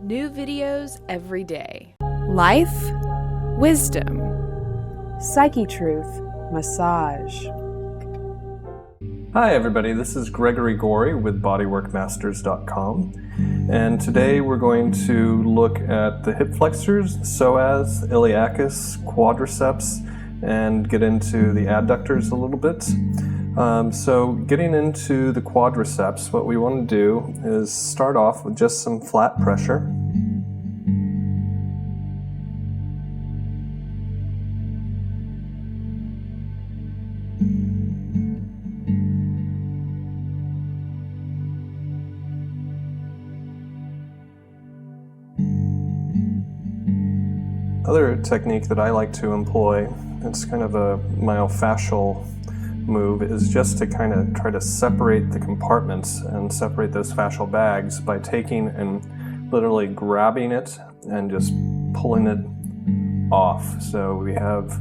New videos every day. Life, wisdom, Psychetruth, massage. Hi everybody, this is Gregory Gorey with BodyworkMasters.com, and today we're going to look at the hip flexors, psoas, iliacus, quadriceps, and get into the adductors a little bit. So getting into the quadriceps, what we want to do is start off with just some flat pressure. Other technique that I like to employ, it's kind of a myofascial move, is just to kind of try to separate the compartments and separate those fascial bags by taking and literally grabbing it and just pulling it off. So we have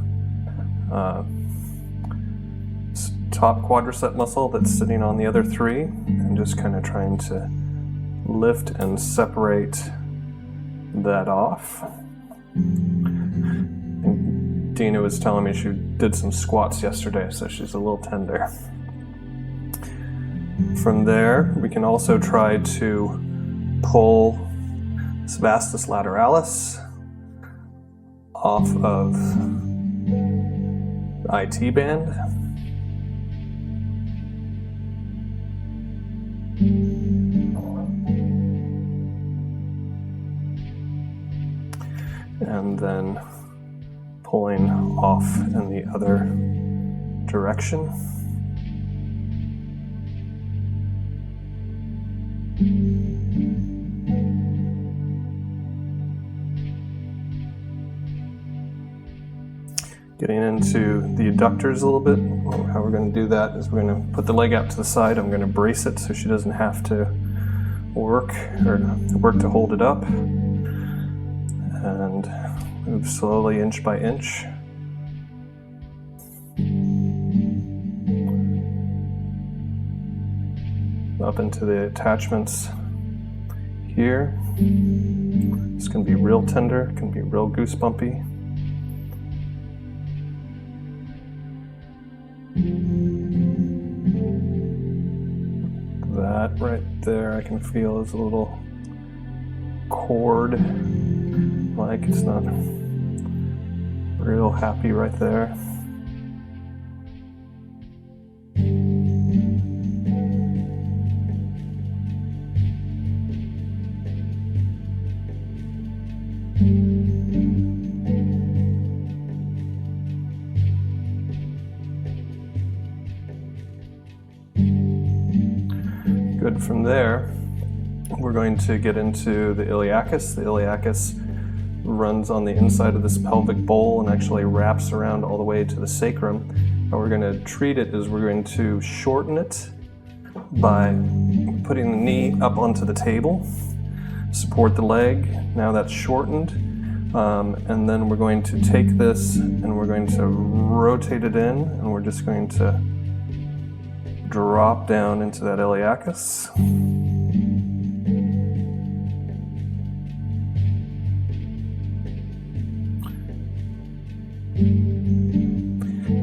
top quadricep muscle that's sitting on the other three, and just kind of trying to lift and separate that off. And Dena was telling me she did some squats yesterday, so she's a little tender. From there, we can also try to pull this vastus lateralis off of the IT band. And then pulling off in the other direction. Getting into the adductors a little bit. How we're going to do that is we're going to put the leg out to the side. I'm going to brace it so she doesn't have to work to hold it up. And move slowly inch by inch. Up into the attachments here. It's going to be real tender, it can be real goosebumpy. That right there I can feel is a little cord, like it's not real happy right there. Good. From there, we're going to get into the iliacus. The iliacus runs on the inside of this pelvic bowl and actually wraps around all the way to the sacrum. How we're going to treat it is we're going to shorten it by putting the knee up onto the table, support the leg. Now that's shortened, and then we're going to take this and we're going to rotate it in, and we're just going to drop down into that iliacus.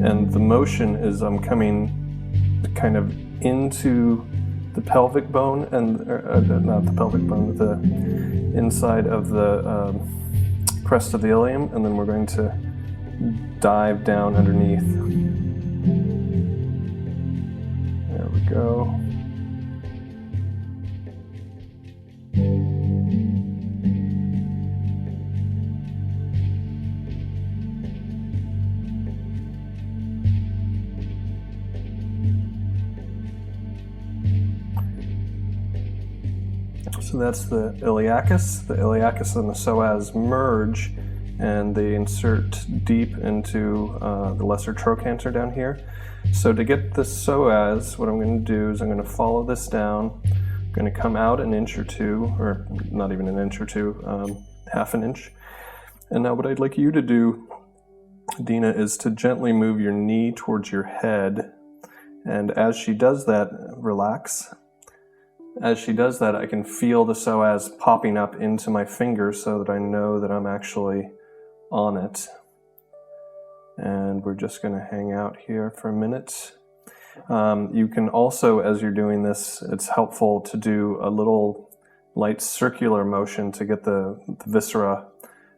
And the motion is I'm coming kind of into the pelvic bone, and not the pelvic bone, the inside of the crest of the ilium, and then we're going to dive down underneath. There we go. So that's the iliacus. The iliacus and the psoas merge, and they insert deep into the lesser trochanter down here. So to get the psoas, what I'm going to do is I'm going to follow this down. I'm going to come out an inch or two, or not even an inch or two, half an inch. And now what I'd like you to do, Dena, is to gently move your knee towards your head. And as she does that, relax. as she does that, I can feel the psoas popping up into my fingers so that I know that I'm actually on it. And we're just going to hang out here for a minute. You can also, as you're doing this, it's helpful to do a little light circular motion to get the viscera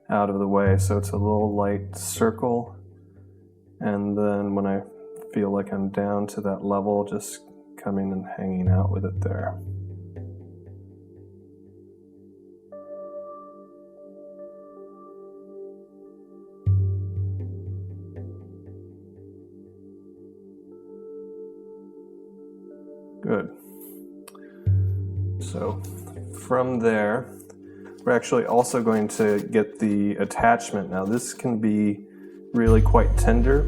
out of the way. So it's a little light circle. And then when I feel like I'm down to that level, just coming and hanging out with it there. Good. So from there, we're actually also going to get the attachment. Now this can be really quite tender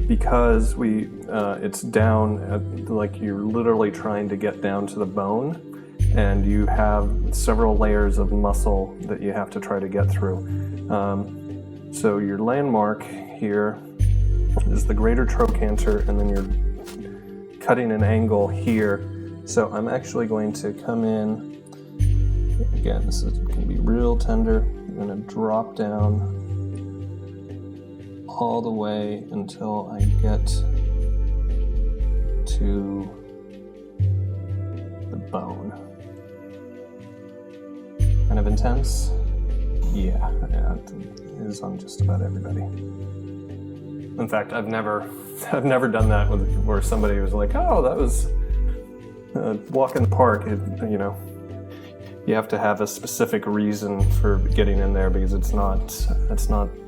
because it's down at, like you're literally trying to get down to the bone, and you have several layers of muscle that you have to try to get through. So your landmark here is the greater trochanter, and then you're cutting an angle here. So I'm actually going to come in, again, this can be real tender. I'm going to drop down all the way until I get to the bone. Kind of intense? Yeah, it is on just about everybody. In fact, I've never done that where somebody was like, "Oh, that was a walk in the park." You have to have a specific reason for getting in there because it's not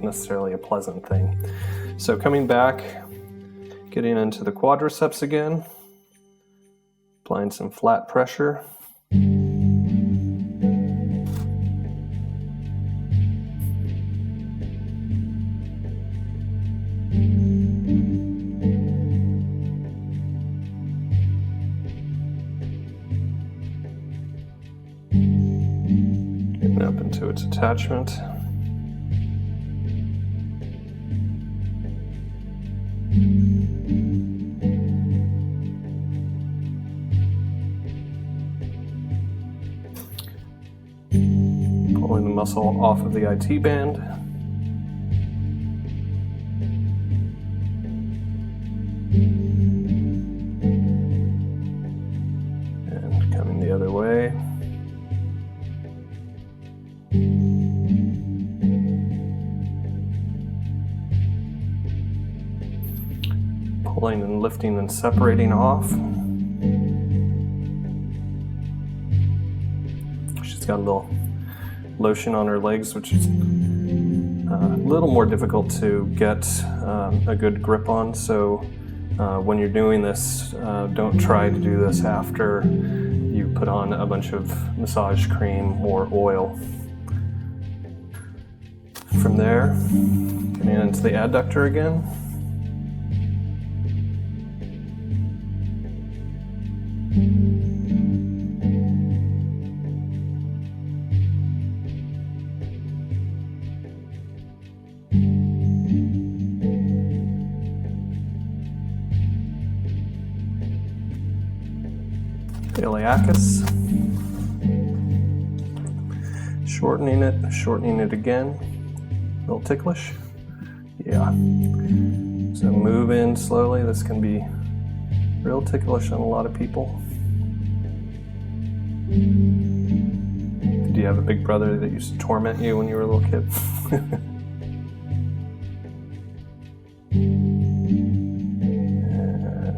necessarily a pleasant thing. So coming back, getting into the quadriceps again, applying some flat pressure. Up into its attachment. Pulling the muscle off of the IT band. And coming the other way. Pulling and lifting and separating off. She's got a little lotion on her legs, which is a little more difficult to get a good grip on. So when you're doing this, don't try to do this after you put on a bunch of massage cream or oil. From there, getting into the adductor again. Iliacus. Shortening it again. A little ticklish. Yeah. So move in slowly. This can be real ticklish on a lot of people. Did you have a big brother that used to torment you when you were a little kid?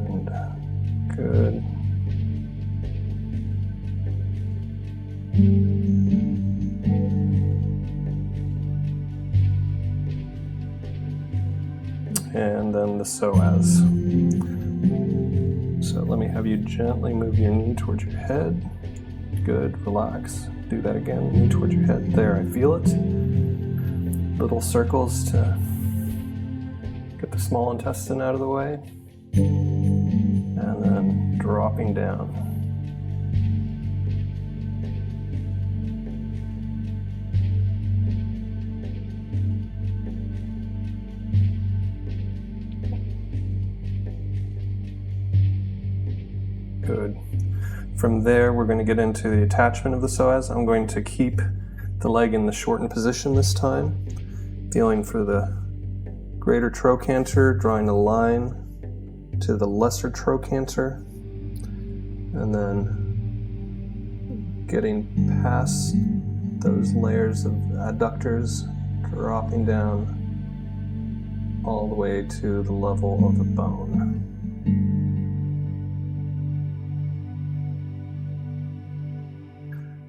And good. And then the psoas. So let me have you gently move your knee towards your head. Good, relax. Do that again, knee towards your head. There, I feel it. Little circles to get the small intestine out of the way. And then dropping down. Good. From there, we're going to get into the attachment of the psoas. I'm going to keep the leg in the shortened position this time, feeling for the greater trochanter, drawing a line to the lesser trochanter, and then getting past those layers of adductors, dropping down all the way to the level of the bone.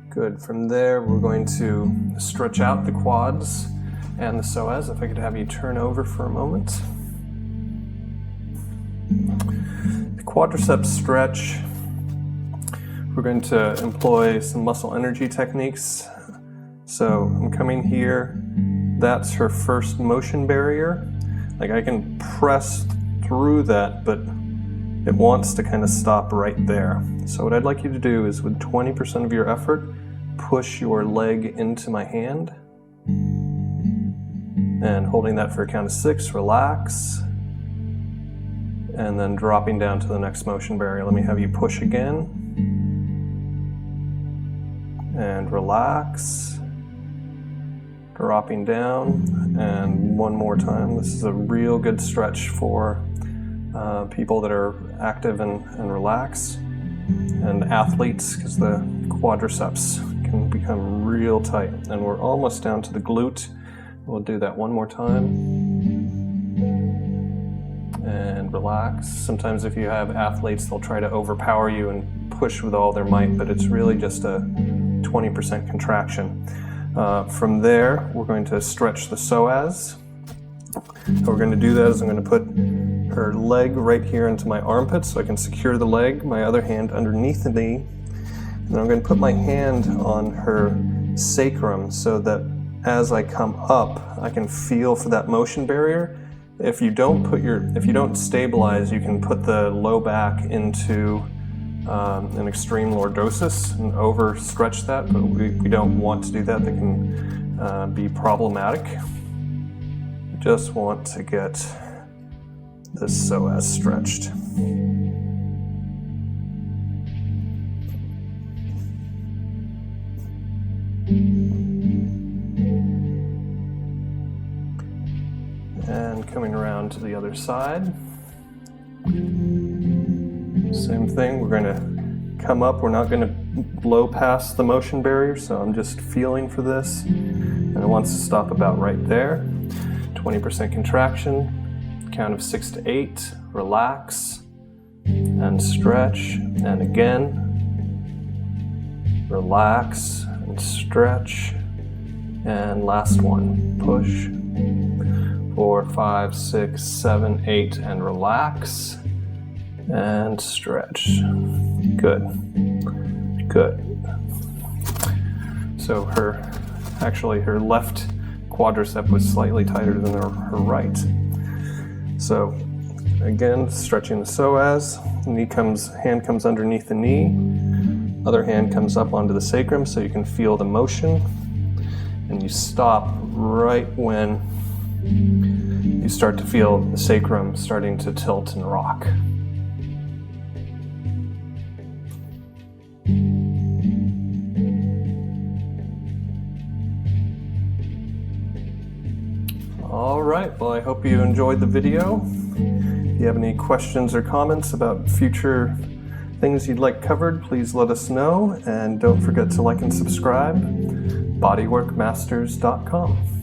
Good. From there, we're going to stretch out the quads and the psoas. If I could have you turn over for a moment. The quadriceps stretch, we're going to employ some muscle energy techniques. So I'm coming here. That's her first motion barrier. Like I can press through that, but it wants to kind of stop right there. So what I'd like you to do is with 20% of your effort, push your leg into my hand. And holding that for a count of 6, relax. And then dropping down to the next motion barrier. Let me have you push again. And relax. Dropping down. And one more time. This is a real good stretch for people that are active and relaxed. And athletes, because the quadriceps can become real tight. And we're almost down to the glute. We'll do that one more time. And relax. Sometimes if you have athletes, they'll try to overpower you and push with all their might, but it's really just a 20% contraction. From there, we're going to stretch the psoas. How we're going to do that is I'm going to put her leg right here into my armpit so I can secure the leg, my other hand underneath the knee. And then I'm going to put my hand on her sacrum so that as I come up, I can feel for that motion barrier. If you don't stabilize, you can put the low back into an extreme lordosis and overstretch that, but we don't want to do that. That can be problematic. We just want to get this psoas stretched. And coming around to the other side. Same thing, we're going to come up. We're not going to blow past the motion barrier, so I'm just feeling for this. And it wants to stop about right there. 20% contraction, count of 6 to 8, relax, and stretch, and again, relax, and stretch, and last one, push. 4, 5, 6, 7, 8, and relax, and stretch. Good. So her left quadricep was slightly tighter than her right. So again, stretching the psoas. Hand comes underneath the knee. Other hand comes up onto the sacrum so you can feel the motion. And you stop right when you start to feel the sacrum starting to tilt and rock. All right, well, I hope you enjoyed the video. If you have any questions or comments about future things you'd like covered, please let us know. And don't forget to like and subscribe. Bodyworkmasters.com.